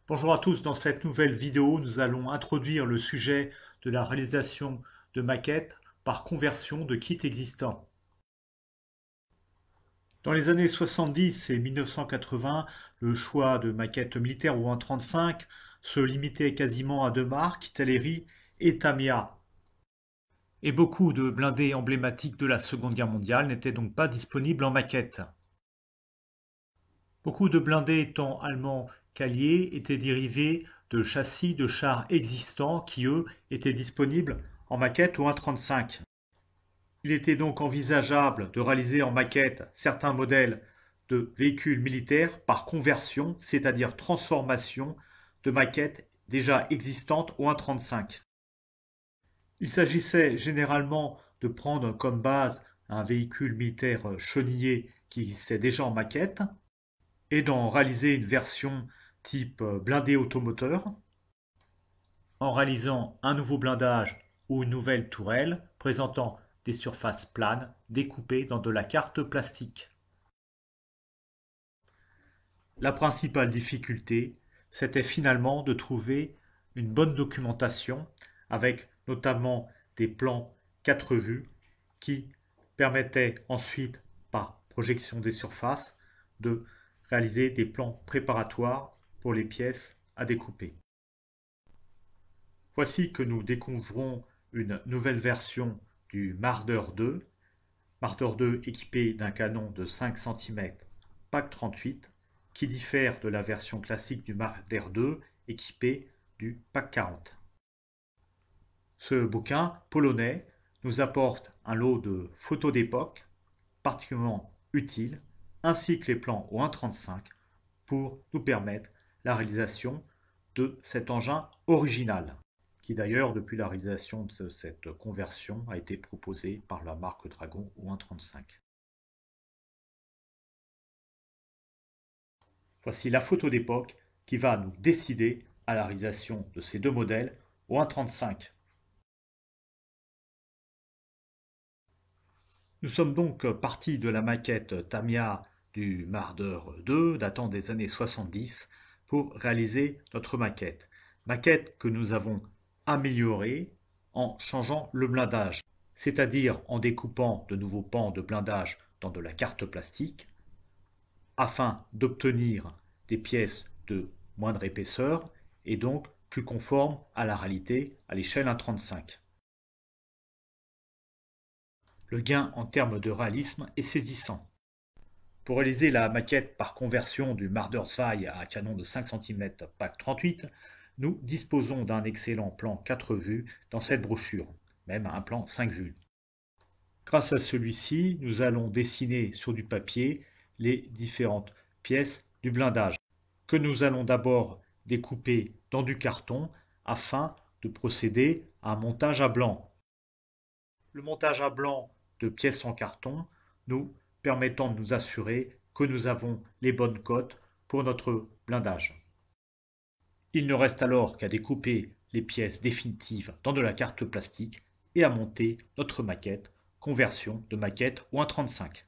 Bonjour à tous, dans cette nouvelle vidéo, nous allons introduire le sujet de la réalisation de maquettes par conversion de kits existants. Dans les années 70 et 1980, le choix de maquettes militaires ou 1,35 se limitait quasiment à deux marques, Teleri et Tamiya. Et beaucoup de blindés emblématiques de la Seconde Guerre mondiale n'étaient donc pas disponibles en maquette. Beaucoup de blindés étant allemands Callier étaient dérivés de châssis de chars existants qui, eux, étaient disponibles en maquette ou 1,35. Il était donc envisageable de réaliser en maquette certains modèles de véhicules militaires par conversion, c'est-à-dire transformation de maquettes déjà existantes au 1,35. Il s'agissait généralement de prendre comme base un véhicule militaire chenillé qui existait déjà en maquette et d'en réaliser une version type blindé automoteur, en réalisant un nouveau blindage ou une nouvelle tourelle présentant des surfaces planes découpées dans de la carte plastique. La principale difficulté, c'était finalement de trouver une bonne documentation avec notamment des plans 4 vues qui permettaient ensuite, par projection des surfaces, de réaliser des plans préparatoires pour les pièces à découper. Voici que nous découvrons une nouvelle version du Marder 2. Marder 2 équipé d'un canon de 5 cm PAC 38 qui diffère de la version classique du Marder 2 équipé du PAC 40. Ce bouquin polonais nous apporte un lot de photos d'époque particulièrement utiles ainsi que les plans au 1,35 pour nous permettre la réalisation de cet engin original, qui d'ailleurs, depuis la réalisation de cette conversion, a été proposé par la marque Dragon au 1,35. Voici la photo d'époque qui va nous décider à la réalisation de ces deux modèles au 1,35. Nous sommes donc partis de la maquette Tamiya du Marder 2 datant des années 70 pour réaliser notre maquette. Maquette que nous avons améliorée en changeant le blindage, c'est-à-dire en découpant de nouveaux pans de blindage dans de la carte plastique afin d'obtenir des pièces de moindre épaisseur et donc plus conformes à la réalité à l'échelle 1,35. Le gain en termes de réalisme est saisissant. Pour réaliser la maquette par conversion du Marder 2 à canon de 5 cm PAC 38, nous disposons d'un excellent plan 4 vues dans cette brochure, même un plan 5 vues. Grâce à celui-ci, nous allons dessiner sur du papier les différentes pièces du blindage, que nous allons d'abord découper dans du carton afin de procéder à un montage à blanc. Le montage à blanc de pièces en carton nous permettant de nous assurer que nous avons les bonnes cotes pour notre blindage. Il ne reste alors qu'à découper les pièces définitives dans de la carte plastique et à monter notre maquette, conversion de maquette au 1,35.